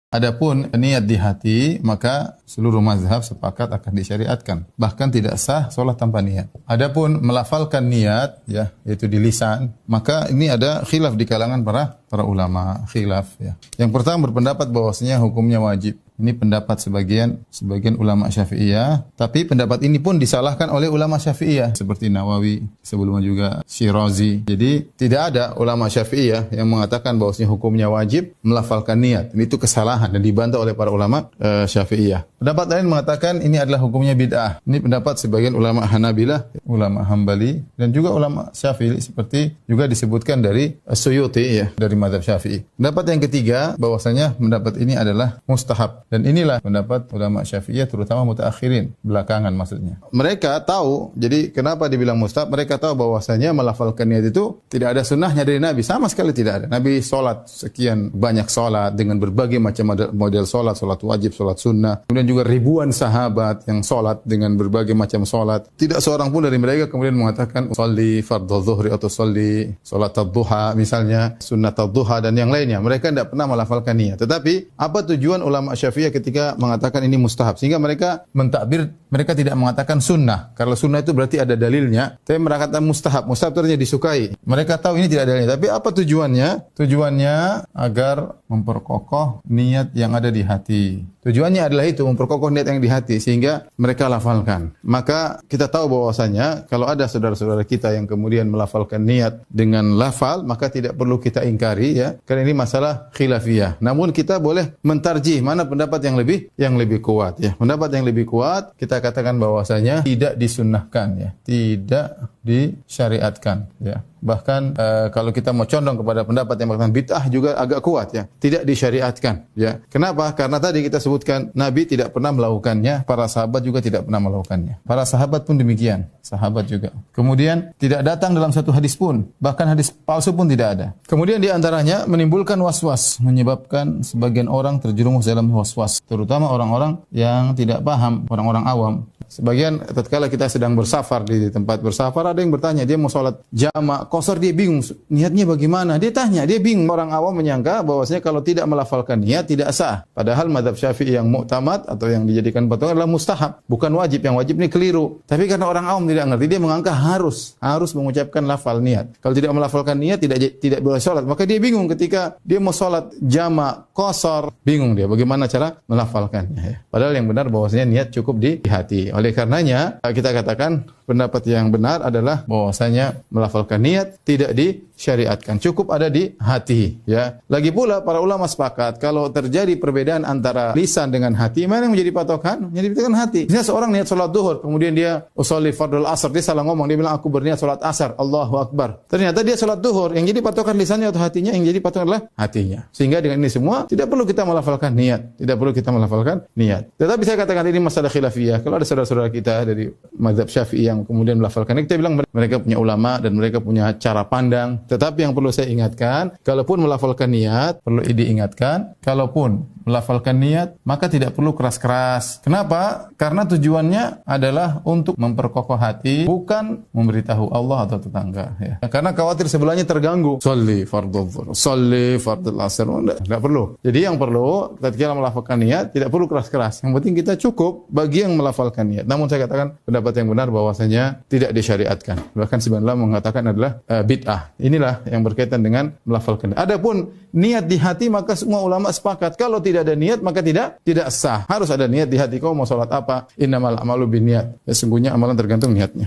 Adapun niat di hati, maka seluruh mazhab sepakat akan disyariatkan. Bahkan tidak sah solat tanpa niat. Adapun melafalkan niat, ya, yaitu di lisan, maka ini ada khilaf di kalangan para ulama, khilaf. Ya. Yang pertama berpendapat bahwasanya hukumnya wajib. Ini pendapat sebagian ulama Syafi'iyah, tapi pendapat ini pun disalahkan oleh ulama Syafi'iyah seperti Nawawi, sebelumnya juga Syirazi. Jadi tidak ada ulama Syafi'iyah yang mengatakan bahwasanya hukumnya wajib melafalkan niat. Itu kesalahan dan dibantah oleh para ulama Syafi'iyah. Pendapat lain mengatakan ini adalah hukumnya bid'ah. Ini pendapat sebagian ulama Hanabilah, ulama Hambali, dan juga ulama Syafi'i seperti juga disebutkan dari Suyuti, ya, dari mazhab Syafi'i. Pendapat yang ketiga bahwasanya pendapat ini adalah mustahab. Dan inilah pendapat ulama Syafi'iyah, terutama mutaakhirin, belakangan maksudnya. Mereka tahu, jadi kenapa dibilang mustahab? Mereka tahu bahwasanya melafalkan niat itu tidak ada sunnahnya dari Nabi, sama sekali tidak ada. Nabi sholat sekian banyak sholat dengan berbagai macam model sholat wajib, sholat sunnah. Kemudian juga ribuan sahabat yang sholat dengan berbagai macam sholat. Tidak seorang pun dari mereka kemudian mengatakan sholli fardhu zuhri atau sholli sholat ad-duha misalnya, sunnat ad-duha dan yang lainnya. Mereka tidak pernah melafalkan niat. Tetapi apa tujuan ulama Syafi'iyah ketika mengatakan ini mustahab? Sehingga mereka mentakbir, mereka tidak mengatakan sunnah. Kalau sunnah itu berarti ada dalilnya. Tapi mereka kata mustahab. Mustahab itu artinya disukai. Mereka tahu ini tidak ada dalilnya. Tapi apa tujuannya? Tujuannya agar memperkokoh niat yang ada di hati. Tujuannya adalah itu, memperkokoh niat yang di hati sehingga mereka lafalkan. Maka kita tahu bahwasanya kalau ada saudara-saudara kita yang kemudian melafalkan niat dengan lafal, maka tidak perlu kita ingkari, ya. Karena ini masalah khilafiyah. Namun kita boleh mentarjih mana pendapat yang lebih kuat, ya. Pendapat yang lebih kuat kita katakan bahwasanya tidak disunnahkan, ya. Tidak disyariatkan, ya. Bahkan kalau kita mau condong kepada pendapat yang mengatakan bid'ah juga agak kuat, ya. Tidak disyariatkan, ya. Kenapa? Karena tadi kita sebutkan Nabi tidak pernah melakukannya, para sahabat juga tidak pernah melakukannya. Para sahabat pun demikian, sahabat juga. Kemudian tidak datang dalam satu hadis pun, bahkan hadis palsu pun tidak ada. Kemudian di antaranya menimbulkan was-was, menyebabkan sebagian orang terjerumus dalam was-was, terutama orang-orang yang tidak paham, orang-orang awam. Sebagian tatkala kita sedang bersafar, di tempat bersafar ada yang bertanya, dia mau sholat jamak qashar, dia bingung niatnya bagaimana. Dia tanya, dia bingung. Orang awam menyangka bahwasanya kalau tidak melafalkan niat tidak sah. Padahal mazhab Syafi'i yang muktamad atau yang dijadikan patokan adalah mustahab, bukan wajib. Yang wajib ini keliru. Tapi karena orang awam tidak ngerti, dia menganggap harus mengucapkan lafal niat. Kalau tidak melafalkan niat tidak boleh sholat. Maka dia bingung ketika dia mau sholat jamak qashar, bingung dia bagaimana cara melafalkannya, ya. Padahal yang benar bahwasanya niat cukup di hati. Oleh karenanya kita katakan pendapat yang benar adalah bahwasanya melafalkan niat tidak disyariatkan, cukup ada di hati, ya. Lagi pula para ulama sepakat kalau terjadi perbedaan antara lisan dengan hati, mana yang menjadi patokan? Menjadi patokan hati. Misalnya seorang niat salat zuhur, kemudian dia usolli fardul asar, dia salah ngomong, dia bilang aku berniat salat asar, Allahu akbar. Ternyata dia salat zuhur, yang jadi patokan lisannya atau hatinya? Yang jadi patokan adalah hatinya. Sehingga dengan ini semua tidak perlu kita melafalkan niat, tidak perlu kita melafalkan niat. Tetapi saya katakan ini masalah khilafiyah. Kalau ada saudara-saudara kita dari mazhab Syafi'i yang kemudian melafalkan, kita bilang mereka punya ulama dan mereka punya cara pandang. Tetapi yang perlu saya ingatkan, kalaupun melafalkan niat, perlu diingatkan, kalaupun melafalkan niat, maka tidak perlu keras-keras. Kenapa? Karena tujuannya adalah untuk memperkokoh hati, bukan memberitahu Allah atau tetangga, ya. Karena khawatir sebelahnya terganggu. Sholli fardhu dhuhr, sholli fardhu asr, tidak perlu. Jadi yang perlu ketika melafalkan niat tidak perlu keras-keras. Yang penting kita cukup bagi yang melafalkan niat. Namun saya katakan pendapat yang benar bahwasanya tidak disyariatkan. Bahkan sebenarnya mengatakan adalah bid'ah. Inilah yang berkaitan dengan melafalkan. Adapun niat di hati, maka semua ulama sepakat kalau tidak ada niat maka tidak sah. Harus ada niat di hati. Kau mau salat apa? Innamal a'malu binniyat. Sesungguhnya amalan tergantung niatnya.